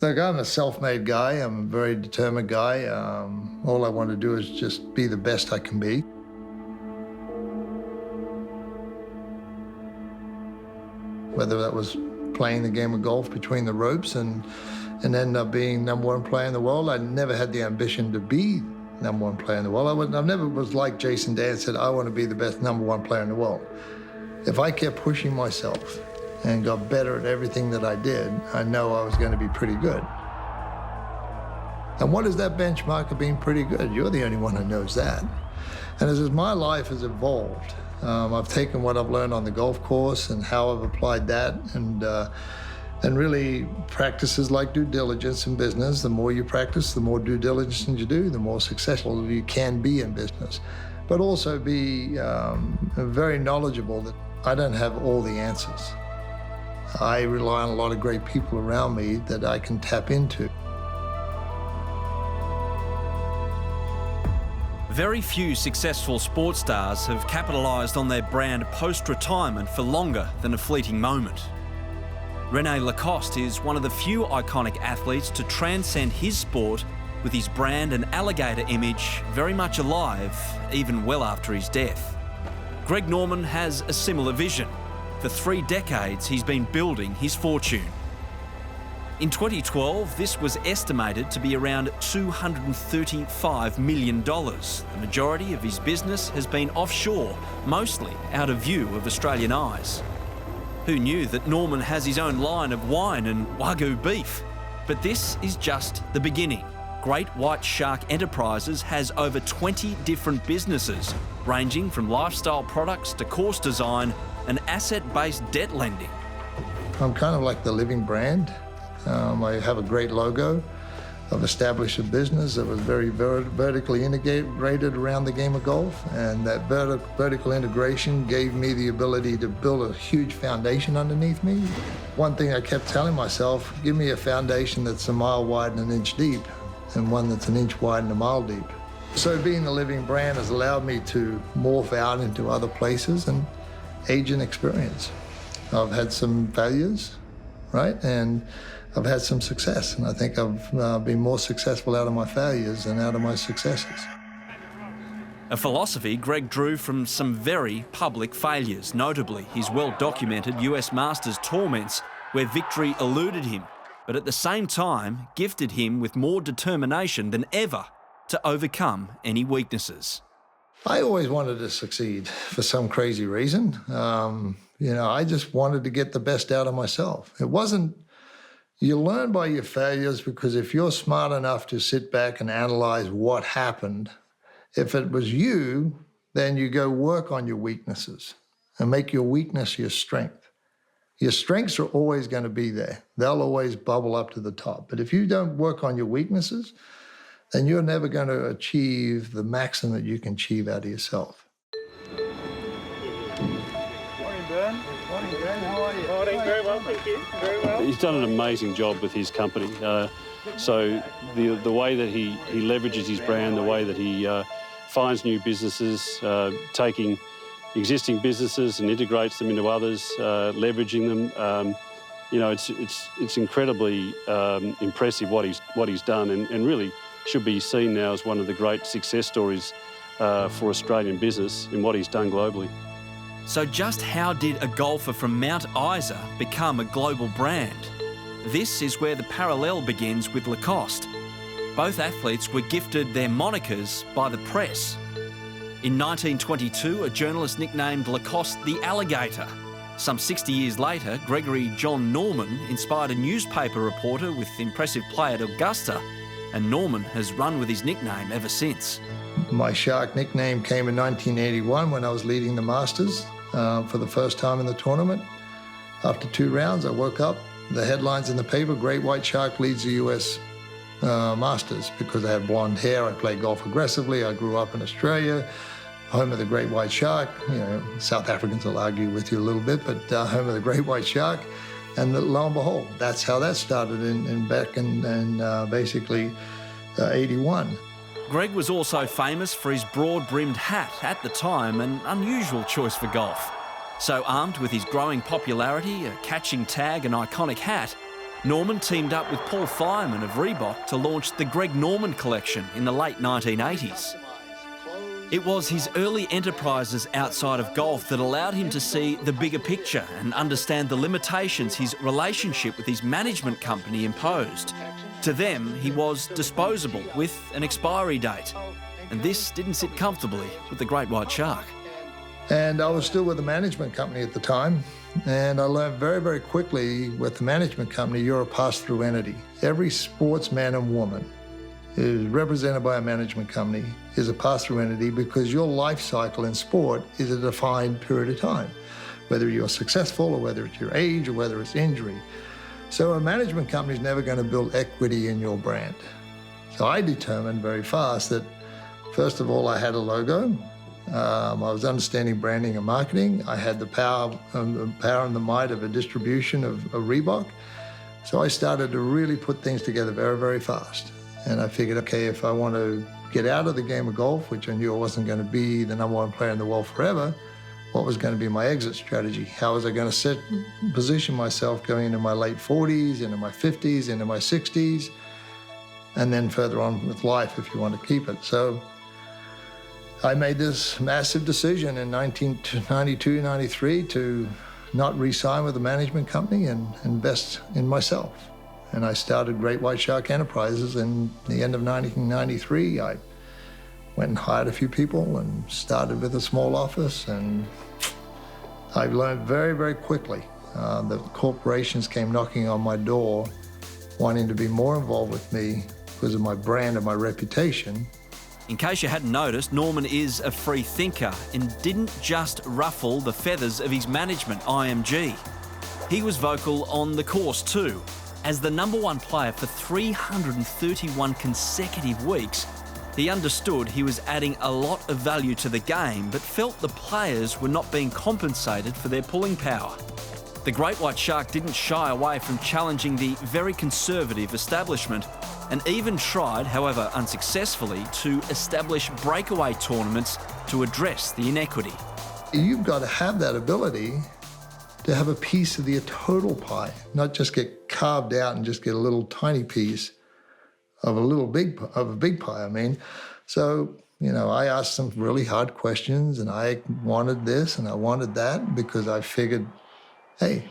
Look, I'm a self-made guy. I'm a very determined guy. All I want to do is just be the best I can be. Whether that was playing the game of golf between the ropes and end up being #1 player in the world, I never had the ambition to be #1 player in the world. I never was like Jason Day and said, I want to be the best #1 player in the world. If I kept pushing myself and got better at everything that I did, I know I was going to be pretty good. And what is that benchmark of being pretty good? You're the only one who knows that. And as my life has evolved, I've taken what I've learned on the golf course and how I've applied that, and really practices like due diligence in business. The more you practice, the more due diligence you do, the more successful you can be in business. But also be very knowledgeable that I don't have all the answers. I rely on a lot of great people around me that I can tap into. Very few successful sports stars have capitalised on their brand post-retirement for longer than a fleeting moment. René Lacoste is one of the few iconic athletes to transcend his sport with his brand and alligator image very much alive, even well after his death. Greg Norman has a similar vision. For 3 decades, he's been building his fortune. In 2012, this was estimated to be around $235 million. The majority of his business has been offshore, mostly out of view of Australian eyes. Who knew that Norman has his own line of wine and Wagyu beef? But this is just the beginning. Great White Shark Enterprises has over 20 different businesses, ranging from lifestyle products to course design and asset-based debt lending. I'm kind of like the living brand. I have a great logo. I've established a business that was very vertically integrated around the game of golf, and that vertical integration gave me the ability to build a huge foundation underneath me. One thing I kept telling myself, give me a foundation that's a mile wide and an inch deep, and one that's an inch wide and a mile deep. So being the living brand has allowed me to morph out into other places and age and experience. I've had some failures, right? And I've had some success, and I think I've been more successful out of my failures than out of my successes. A philosophy Greg drew from some very public failures, notably his well-documented US Masters torments, where victory eluded him, but at the same time gifted him with more determination than ever to overcome any weaknesses. I always wanted to succeed for some crazy reason. I just wanted to get the best out of myself. It wasn't. You learn by your failures, because if you're smart enough to sit back and analyze what happened, if it was you, then you go work on your weaknesses and make your weakness your strength. Your strengths are always going to be there. They'll always bubble up to the top. But if you don't work on your weaknesses, then you're never going to achieve the maximum that you can achieve out of yourself. Morning, Ben. How are you? Morning. Very well, thank you. Very well. He's done an amazing job with his company. So the way that he leverages his brand, the way that he finds new businesses, taking existing businesses and integrates them into others, leveraging them. It's incredibly impressive what he's done, and really should be seen now as one of the great success stories for Australian business in what he's done globally. So just how did a golfer from Mount Isa become a global brand? This is where the parallel begins with Lacoste. Both athletes were gifted their monikers by the press. In 1922, a journalist nicknamed Lacoste the Alligator. Some 60 years later, Gregory John Norman inspired a newspaper reporter with impressive play at Augusta, and Norman has run with his nickname ever since. My shark nickname came in 1981 when I was leading the Masters for the first time in the tournament. After 2 rounds, I woke up, the headlines in the paper, Great White Shark leads the US Masters, because I had blonde hair, I played golf aggressively, I grew up in Australia, home of the Great White Shark. South Africans will argue with you a little bit, but home of the Great White Shark. And lo and behold, that's how that started back in basically 81. Greg was also famous for his broad-brimmed hat, at the time an unusual choice for golf. So armed with his growing popularity, a catching tag and iconic hat, Norman teamed up with Paul Fireman of Reebok to launch the Greg Norman collection in the late 1980s. It was his early enterprises outside of golf that allowed him to see the bigger picture and understand the limitations his relationship with his management company imposed. To them, he was disposable with an expiry date. And this didn't sit comfortably with the Great White Shark. And I was still with the management company at the time. And I learned very, very quickly with the management company, you're a pass-through entity. Every sportsman and woman who's represented by a management company is a pass-through entity because your life cycle in sport is a defined period of time, whether you're successful or whether it's your age or whether it's injury. So a management company is never going to build equity in your brand. So I determined very fast that, first of all, I had a logo. I was understanding branding and marketing. I had the power and the might of a distribution of Reebok. So I started to really put things together very, very fast. And I figured, okay, if I want to get out of the game of golf, which I knew I wasn't going to be the #1 player in the world forever, what was going to be my exit strategy? How was I going to position myself going into my late 40s, into my 50s, into my 60s, and then further on with life if you want to keep it. So I made this massive decision in 1992, 93 to not re-sign with the management company and invest in myself. And I started Great White Shark Enterprises in the end of 1993. I went and hired a few people and started with a small office. And I learned very, very quickly that corporations came knocking on my door wanting to be more involved with me because of my brand and my reputation. In case you hadn't noticed, Norman is a free thinker and didn't just ruffle the feathers of his management, IMG. He was vocal on the course too. As the #1 player for 331 consecutive weeks, he understood he was adding a lot of value to the game, but felt the players were not being compensated for their pulling power. The Great White Shark didn't shy away from challenging the very conservative establishment, and even tried, however unsuccessfully, to establish breakaway tournaments to address the inequity. You've got to have that ability to have a piece of the total pie, not just get carved out and just get a little tiny piece of a big pie, I mean. So, I asked some really hard questions, and I wanted this and I wanted that because I figured, hey,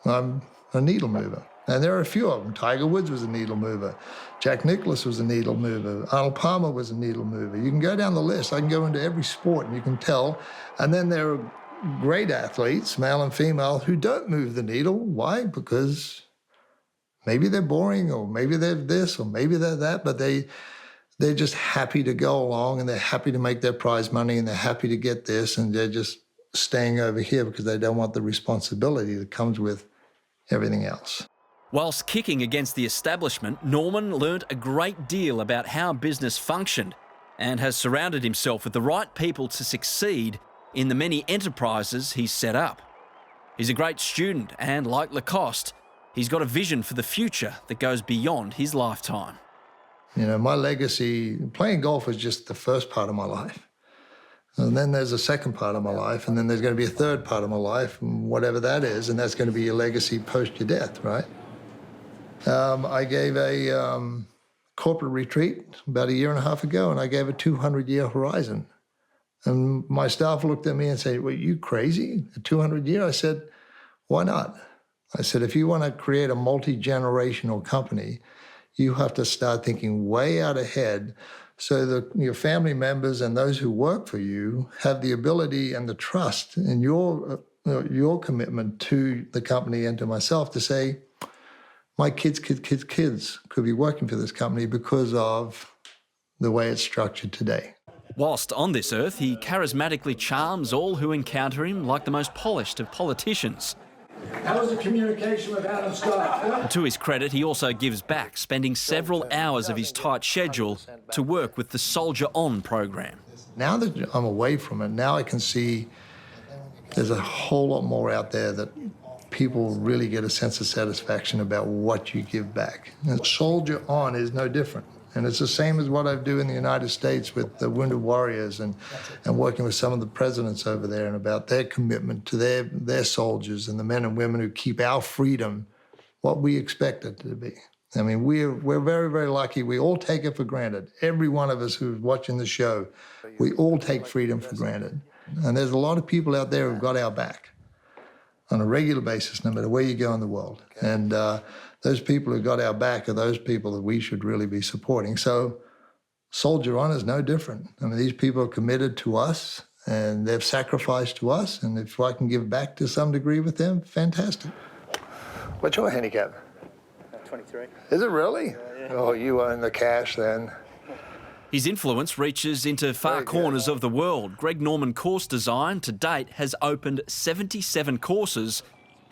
I'm a needle mover. And there are a few of them. Tiger Woods was a needle mover. Jack Nicklaus was a needle mover. Arnold Palmer was a needle mover. You can go down the list. I can go into every sport and you can tell. And then there are great athletes, male and female, who don't move the needle. Why? Because maybe they're boring, or maybe they're this, or maybe they're that, but they're just happy to go along, and they're happy to make their prize money, and they're happy to get this, and they're just staying over here because they don't want the responsibility that comes with everything else. Whilst kicking against the establishment, Norman learnt a great deal about how business functioned and has surrounded himself with the right people to succeed in the many enterprises he's set up. He's a great student and, like Lacoste, he's got a vision for the future that goes beyond his lifetime. My legacy, playing golf was just the first part of my life. And then there's a second part of my life, and then there's going to be a third part of my life, whatever that is, and that's going to be your legacy post your death, right? I gave a corporate retreat about 1.5 years ago, and I gave a 200-year horizon. And my staff looked at me and said, "Well, you crazy? A 200-year?" I said, "Why not?" I said, if you want to create a multi-generational company, you have to start thinking way out ahead so that your family members and those who work for you have the ability and the trust in your commitment to the company and to myself to say, my kids could be working for this company because of the way it's structured today. Whilst on this earth, he charismatically charms all who encounter him like the most polished of politicians. How was the communication with Adam Scott? And to his credit, he also gives back, spending several hours of his tight schedule to work with the Soldier On program. Now that I'm away from it, now I can see there's a whole lot more out there that people really get a sense of satisfaction about what you give back. And Soldier On is no different. And it's the same as what I do in the United States with the Wounded Warriors and working with some of the presidents over there and about their commitment to their soldiers and the men and women who keep our freedom what we expect it to be. I mean, we're very, very lucky. We all take it for granted. Every one of us who's watching the show, we all take freedom for granted. And there's a lot of people out there who've got our back on a regular basis, no matter where you go in the world. And those people who got our back are those people that we should really be supporting. So Soldier On is no different. I mean, these people are committed to us, and they've sacrificed to us, and if I can give back to some degree with them, fantastic. What's your handicap? 23. Is it really? Yeah. Oh, you own the cash then. His influence reaches into far corners of the world. Greg Norman Course Design to date has opened 77 courses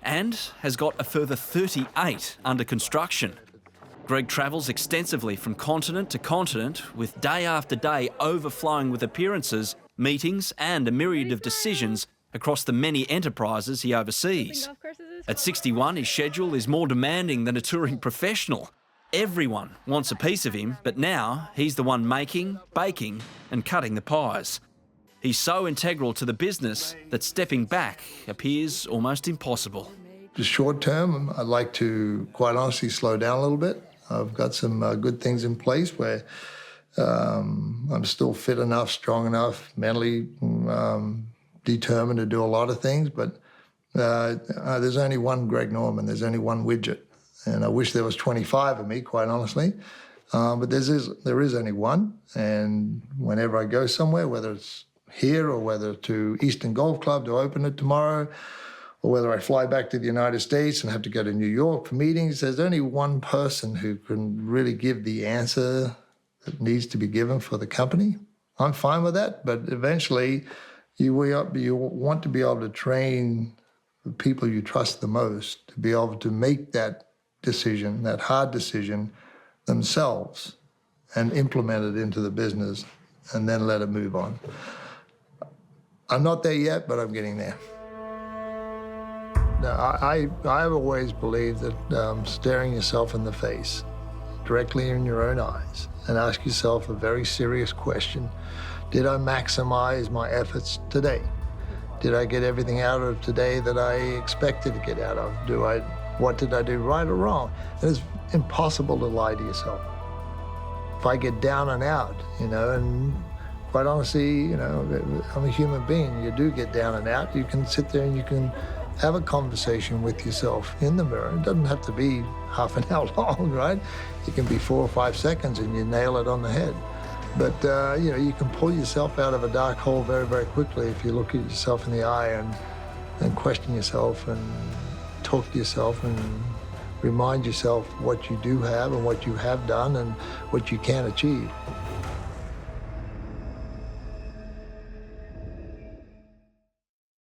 and has got a further 38 under construction. Greg travels extensively from continent to continent, with day after day overflowing with appearances, meetings and a myriad of decisions across the many enterprises he oversees. At 61, his schedule is more demanding than a touring professional. Everyone wants a piece of him, but now he's the one making, baking and cutting the pies. He's so integral to the business that stepping back appears almost impossible. Just short term, I'd like to, quite honestly, slow down a little bit. I've got some good things in place where I'm still fit enough, strong enough, mentally determined to do a lot of things, but there's only one Greg Norman, there's only one widget. And I wish there was 25 of me, quite honestly. But there is only one. And whenever I go somewhere, whether it's here or whether to Eastern Golf Club to open it tomorrow, or whether I fly back to the United States and have to go to New York for meetings, there's only one person who can really give the answer that needs to be given for the company. I'm fine with that, but eventually you want to be able to train the people you trust the most to be able to make that decision, that hard decision, themselves and implement it into the business and then let it move on. I'm not there yet, but I'm getting there. Now, I've always believed that staring yourself in the face, directly in your own eyes, and ask yourself a very serious question. Did I maximize my efforts today? Did I get everything out of today that I expected to get out of? What did I do right or wrong? It is impossible to lie to yourself. If I get down and out, and quite honestly, I'm a human being. You do get down and out. You can sit there and you can have a conversation with yourself in the mirror. It doesn't have to be half an hour long, right? It can be 4 or 5 seconds and you nail it on the head. But, you can pull yourself out of a dark hole very, very quickly if you look at yourself in the eye and question yourself and talk to yourself and remind yourself what you do have and what you have done and what you can achieve.